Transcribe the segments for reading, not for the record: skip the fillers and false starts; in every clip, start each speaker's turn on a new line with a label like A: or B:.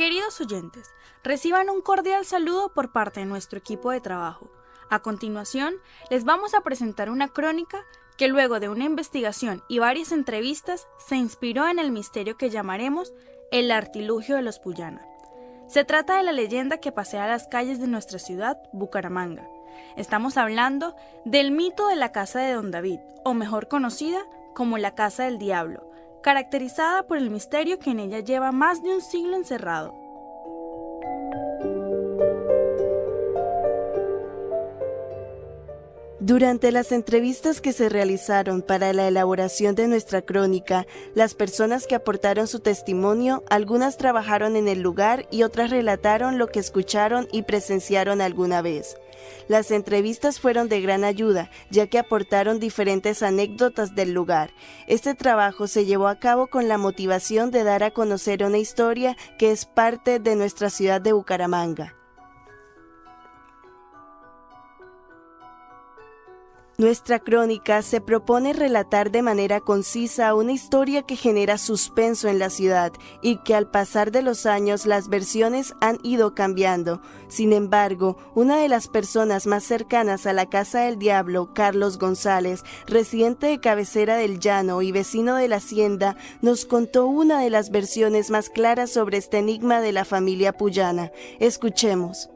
A: Queridos oyentes, reciban un cordial saludo por parte de nuestro equipo de trabajo. A continuación, les vamos a presentar una crónica que luego de una investigación y varias entrevistas se inspiró en el misterio que llamaremos el artilugio de los Puyana. Se trata de la leyenda que pasea las calles de nuestra ciudad, Bucaramanga. Estamos hablando del mito de la casa de Don David, o mejor conocida como la Casa del Diablo, caracterizada por el misterio que en ella lleva más de un siglo encerrado.
B: Durante las entrevistas que se realizaron para la elaboración de nuestra crónica, las personas que aportaron su testimonio, algunas trabajaron en el lugar y otras relataron lo que escucharon y presenciaron alguna vez. Las entrevistas fueron de gran ayuda, ya que aportaron diferentes anécdotas del lugar. Este trabajo se llevó a cabo con la motivación de dar a conocer una historia que es parte de nuestra ciudad de Bucaramanga. Nuestra crónica se propone relatar de manera concisa una historia que genera suspenso en la ciudad y que al pasar de los años las versiones han ido cambiando. Sin embargo, una de las personas más cercanas a la Casa del Diablo, Carlos González, residente de Cabecera del Llano y vecino de la hacienda, nos contó una de las versiones más claras sobre este enigma de la familia Puyana. Escuchemos.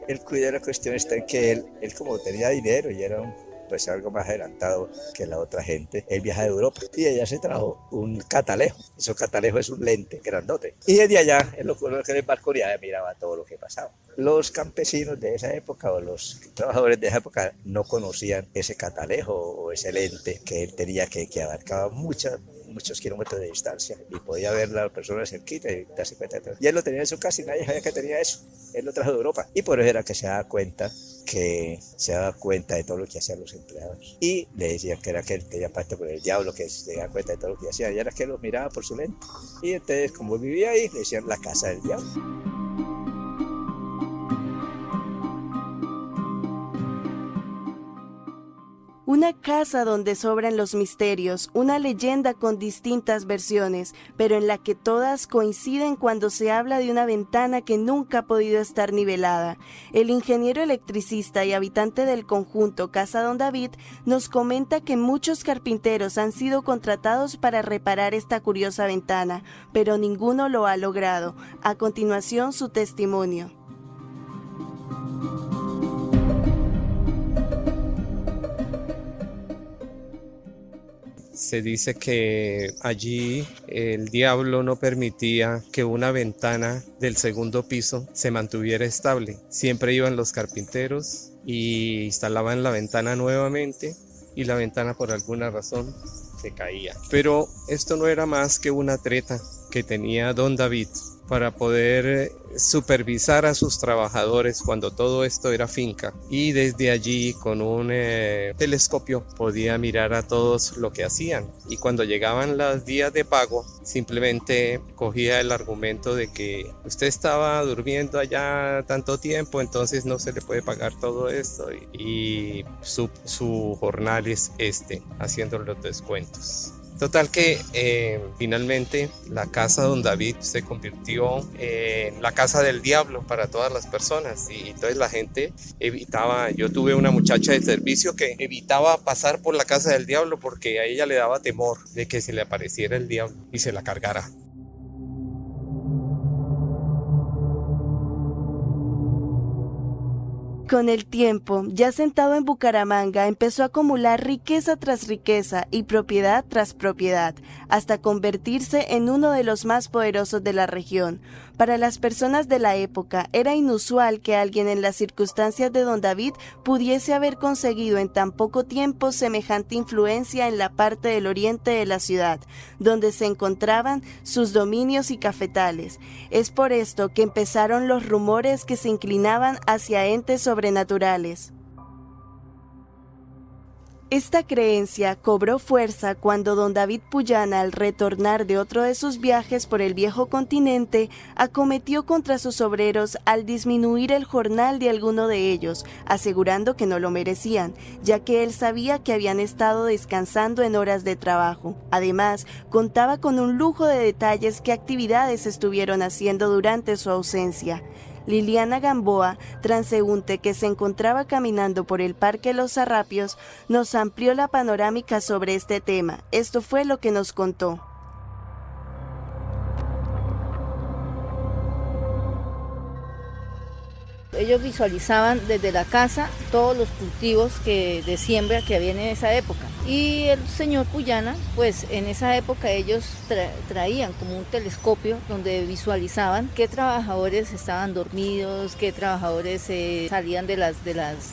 C: El cuidado de la cuestión está en que él como tenía dinero y era pues algo más adelantado que la otra gente, él viaja de Europa y allá se trajo un catalejo. Ese catalejo es un lente grandote. Y desde allá, en lo que en el balcón ya miraba todo lo que pasaba. Los campesinos de esa época o los trabajadores de esa época no conocían ese catalejo o ese lente que él tenía que abarcaba muchos kilómetros de distancia y podía ver a la persona cerquita y darse cuenta de todo. Y él lo tenía en su casa y nadie sabía que tenía eso. Él lo trajo de Europa y por eso era que se daba cuenta de todo lo que hacían los empleados. Y le decían que era que él tenía pacto con el diablo, que se daba cuenta de todo lo que hacían. Y era que él los miraba por su lente. Y entonces, como vivía ahí, le decían la casa del diablo.
B: Una casa donde sobran los misterios, una leyenda con distintas versiones, pero en la que todas coinciden cuando se habla de una ventana que nunca ha podido estar nivelada. El ingeniero electricista y habitante del conjunto Casa Don David nos comenta que muchos carpinteros han sido contratados para reparar esta curiosa ventana, pero ninguno lo ha logrado. A continuación, su testimonio.
D: Se dice que allí el diablo no permitía que una ventana del segundo piso se mantuviera estable. Siempre iban los carpinteros y instalaban la ventana nuevamente y la ventana por alguna razón se caía. Pero esto no era más que una treta que tenía Don David para poder supervisar a sus trabajadores cuando todo esto era finca, y desde allí con un telescopio podía mirar a todos lo que hacían, y cuando llegaban los días de pago simplemente cogía el argumento de que usted estaba durmiendo allá tanto tiempo, entonces no se le puede pagar todo esto, y su jornal es haciendo los descuentos. Total que finalmente la casa Don David se convirtió en la casa del diablo para todas las personas, y entonces la gente evitaba. Yo tuve una muchacha de servicio que evitaba pasar por la casa del diablo porque a ella le daba temor de que se le apareciera el diablo y se la cargara.
B: Con el tiempo, ya sentado en Bucaramanga, empezó a acumular riqueza tras riqueza y propiedad tras propiedad, hasta convertirse en uno de los más poderosos de la región. Para las personas de la época, era inusual que alguien en las circunstancias de Don David pudiese haber conseguido en tan poco tiempo semejante influencia en la parte del oriente de la ciudad, donde se encontraban sus dominios y cafetales. Es por esto que empezaron los rumores que se inclinaban hacia entes sobrenaturales. Esta creencia cobró fuerza cuando don David Puyana, al retornar de otro de sus viajes por el viejo continente, acometió contra sus obreros al disminuir el jornal de alguno de ellos, asegurando que no lo merecían, ya que él sabía que habían estado descansando en horas de trabajo. Además, contaba con un lujo de detalles qué actividades estuvieron haciendo durante su ausencia. Liliana Gamboa, transeúnte que se encontraba caminando por el Parque Los Sarrapios, nos amplió la panorámica sobre este tema. Esto fue lo que nos contó.
E: Ellos visualizaban desde la casa todos los cultivos de siembra que había en esa época. Y el señor Puyana, pues en esa época ellos traían como un telescopio donde visualizaban qué trabajadores estaban dormidos, qué trabajadores salían de las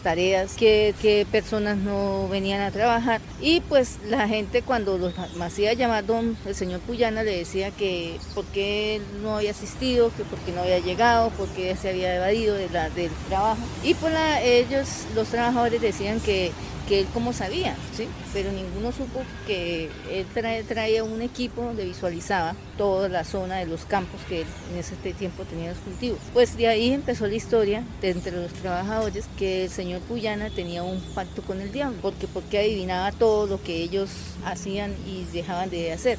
E: tareas, qué personas no venían a trabajar. Y pues la gente cuando los hacía llamar el señor Puyana le decía que por qué él no había asistido, que por qué no había llegado, por qué se había evadido del trabajo. Y pues los trabajadores decían que él como sabía, ¿sí? Pero ninguno supo que él traía un equipo donde visualizaba toda la zona de los campos que él en ese tiempo tenía los cultivos. Pues de ahí empezó la historia de entre los trabajadores que el señor Puyana tenía un pacto con el diablo, porque adivinaba todo lo que ellos hacían y dejaban de hacer.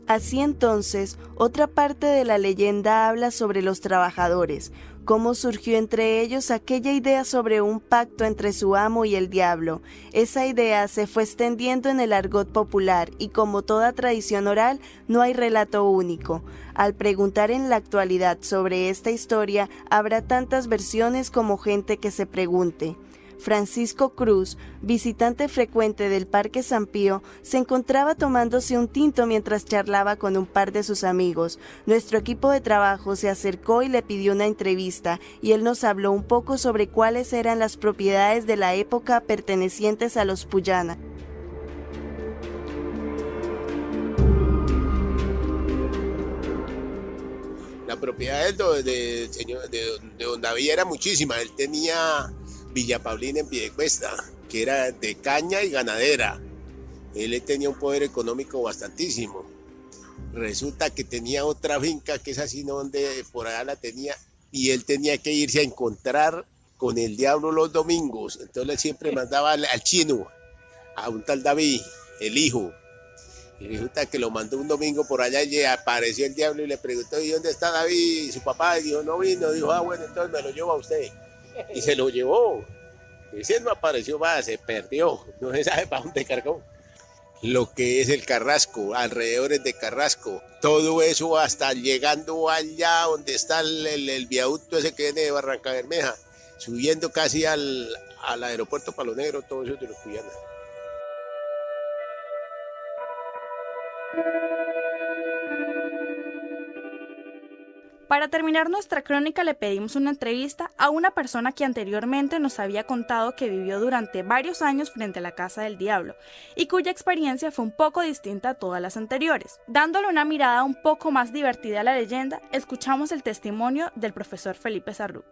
B: Así entonces, otra parte de la leyenda habla sobre los trabajadores, cómo surgió entre ellos aquella idea sobre un pacto entre su amo y el diablo. Esa idea se fue extendiendo en el argot popular y como toda tradición oral, no hay relato único. Al preguntar en la actualidad sobre esta historia, habrá tantas versiones como gente que se pregunte. Francisco Cruz, visitante frecuente del Parque San Pío, se encontraba tomándose un tinto mientras charlaba con un par de sus amigos. Nuestro equipo de trabajo se acercó y le pidió una entrevista, y él nos habló un poco sobre cuáles eran las propiedades de la época pertenecientes a los Puyana.
F: La propiedad de don David era muchísima. Él tenía Villa Paulina en Piedecuesta, que era de caña y ganadera. Él tenía un poder económico bastantísimo. Resulta que tenía otra finca que es así, ¿no? Donde por allá la tenía, y él tenía que irse a encontrar con el diablo los domingos. Entonces él siempre mandaba al chino, a un tal David, el hijo. Y resulta que lo mandó un domingo por allá y apareció el diablo y le preguntó: ¿y dónde está David? Y su papá dijo: no vino. Dijo: bueno, entonces me lo llevo a usted. Y se lo llevó. Ese no apareció más, se perdió. No se sabe para dónde cargó. Lo que es el Carrasco, alrededores de Carrasco. Todo eso hasta llegando allá donde está el viaducto ese que viene de Barranca Bermeja. Subiendo casi al aeropuerto Palo Negro, todo eso de los Puyana.
A: Para terminar nuestra crónica le pedimos una entrevista a una persona que anteriormente nos había contado que vivió durante varios años frente a la Casa del Diablo y cuya experiencia fue un poco distinta a todas las anteriores. Dándole una mirada un poco más divertida a la leyenda, escuchamos el testimonio del profesor Felipe Sarruc.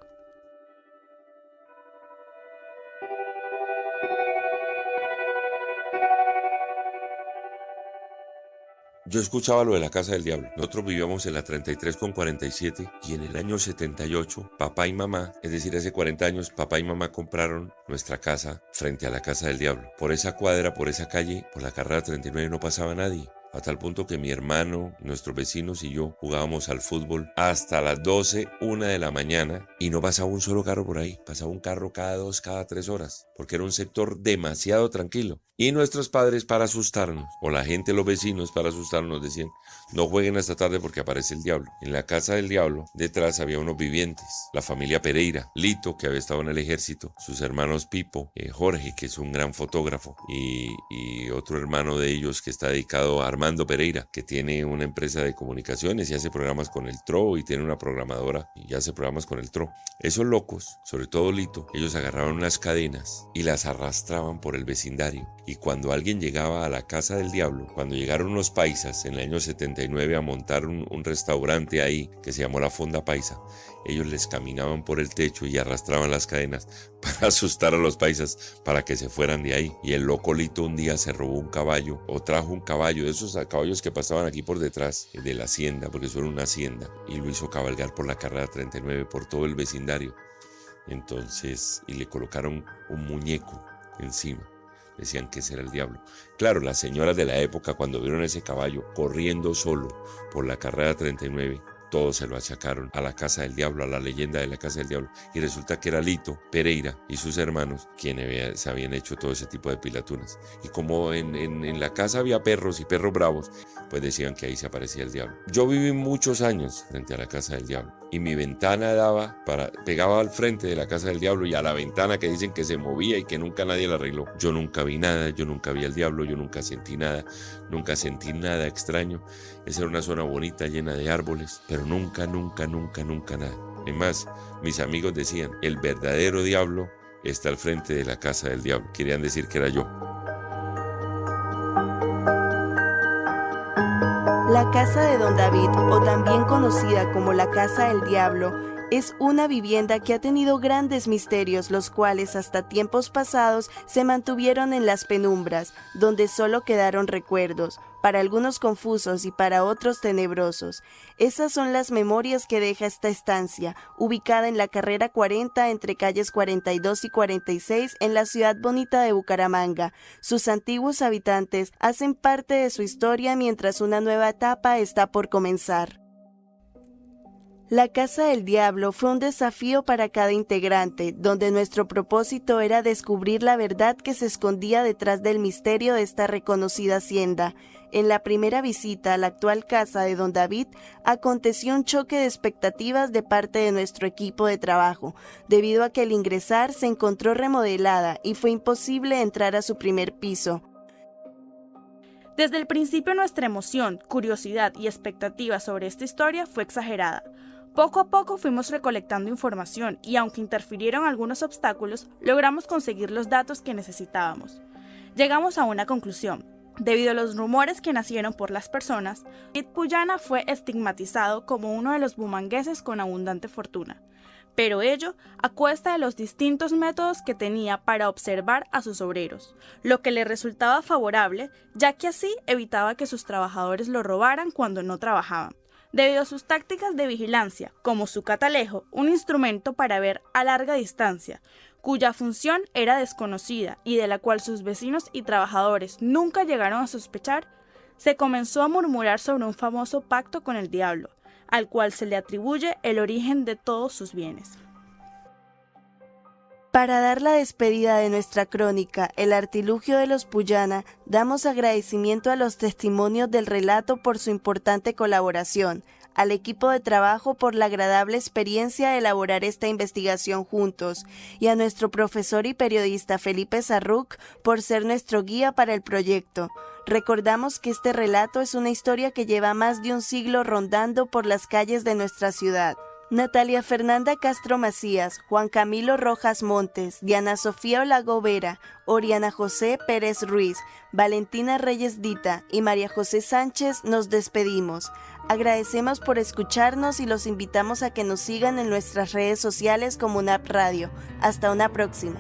G: Yo escuchaba lo de la Casa del Diablo. Nosotros vivíamos en la 33 con 47 y en el año 78 papá y mamá, es decir, hace 40 años, papá y mamá compraron nuestra casa frente a la Casa del Diablo. Por esa cuadra, por esa calle, por la carrera 39 no pasaba nadie. A tal punto que mi hermano, nuestros vecinos y yo jugábamos al fútbol hasta las 12, 1 de la mañana y no pasaba un solo carro por ahí. Pasaba un carro cada 2, cada 3 horas, porque era un sector demasiado tranquilo. Y nuestros padres, para asustarnos, o la gente, los vecinos, para asustarnos, decían: no jueguen hasta tarde porque aparece el diablo. En la Casa del Diablo, detrás había unos vivientes, la familia Pereira, Lito, que había estado en el ejército, sus hermanos Pipo, Jorge, que es un gran fotógrafo, y otro hermano de ellos que está dedicado a armar Armando Pereira, que tiene una empresa de comunicaciones y hace programas con el TRO y tiene una programadora y hace programas con el TRO. Esos locos, sobre todo Lito, ellos agarraban unas cadenas y las arrastraban por el vecindario. Y cuando alguien llegaba a la Casa del Diablo, cuando llegaron unos paisas en el año 79 a montar un restaurante ahí que se llamó La Fonda Paisa, ellos les caminaban por el techo y arrastraban las cadenas para asustar a los paisas para que se fueran de ahí. Y el loco Lito un día se robó un caballo o trajo un caballo de esos caballos que pasaban aquí por detrás de la hacienda, porque eso era una hacienda, y lo hizo cabalgar por la carrera 39 por todo el vecindario. Entonces, y le colocaron un muñeco encima. Decían que ese era el diablo. Claro, las señoras de la época, cuando vieron ese caballo corriendo solo por la carrera 39, todos se lo achacaron a la Casa del Diablo, a la leyenda de la Casa del Diablo. Y resulta que era Lito Pereira y sus hermanos quienes se habían hecho todo ese tipo de pilatunas. Y como en la casa había perros y perros bravos, pues decían que ahí se aparecía el diablo. Yo viví muchos años frente a la Casa del Diablo. Y mi ventana pegaba al frente de la Casa del Diablo y a la ventana que dicen que se movía y que nunca nadie la arregló. Yo nunca vi nada, yo nunca vi al diablo, yo nunca sentí nada extraño. Esa era una zona bonita, llena de árboles, pero nunca nada. Además, mis amigos decían, el verdadero diablo está al frente de la Casa del Diablo. Querían decir que era yo.
B: La Casa de Don David, o también conocida como la Casa del Diablo, es una vivienda que ha tenido grandes misterios, los cuales hasta tiempos pasados se mantuvieron en las penumbras, donde solo quedaron recuerdos, para algunos confusos y para otros tenebrosos. Esas son las memorias que deja esta estancia, ubicada en la carrera 40 entre calles 42 y 46 en la ciudad bonita de Bucaramanga. Sus antiguos habitantes hacen parte de su historia mientras una nueva etapa está por comenzar. La Casa del Diablo fue un desafío para cada integrante, donde nuestro propósito era descubrir la verdad que se escondía detrás del misterio de esta reconocida hacienda. En la primera visita a la actual casa de Don David, aconteció un choque de expectativas de parte de nuestro equipo de trabajo, debido a que al ingresar se encontró remodelada y fue imposible entrar a su primer piso.
A: Desde el principio nuestra emoción, curiosidad y expectativa sobre esta historia fue exagerada. Poco a poco fuimos recolectando información y aunque interfirieron algunos obstáculos, logramos conseguir los datos que necesitábamos. Llegamos a una conclusión. Debido a los rumores que nacieron por las personas, David Puyana fue estigmatizado como uno de los bumangueses con abundante fortuna, pero ello a cuesta de los distintos métodos que tenía para observar a sus obreros, lo que le resultaba favorable, ya que así evitaba que sus trabajadores lo robaran cuando no trabajaban. Debido a sus tácticas de vigilancia, como su catalejo, un instrumento para ver a larga distancia, cuya función era desconocida y de la cual sus vecinos y trabajadores nunca llegaron a sospechar, se comenzó a murmurar sobre un famoso pacto con el diablo, al cual se le atribuye el origen de todos sus bienes.
B: Para dar la despedida de nuestra crónica, El artilugio de los Puyana, damos agradecimiento a los testimonios del relato por su importante colaboración, al equipo de trabajo por la agradable experiencia de elaborar esta investigación juntos, y a nuestro profesor y periodista Felipe Sarruc por ser nuestro guía para el proyecto. Recordamos que este relato es una historia que lleva más de un siglo rondando por las calles de nuestra ciudad. Natalia Fernanda Castro Macías, Juan Camilo Rojas Montes, Diana Sofía Olago Vera, Oriana José Pérez Ruiz, Valentina Reyes Dita y María José Sánchez nos despedimos. Agradecemos por escucharnos y los invitamos a que nos sigan en nuestras redes sociales como UNAP Radio. Hasta una próxima.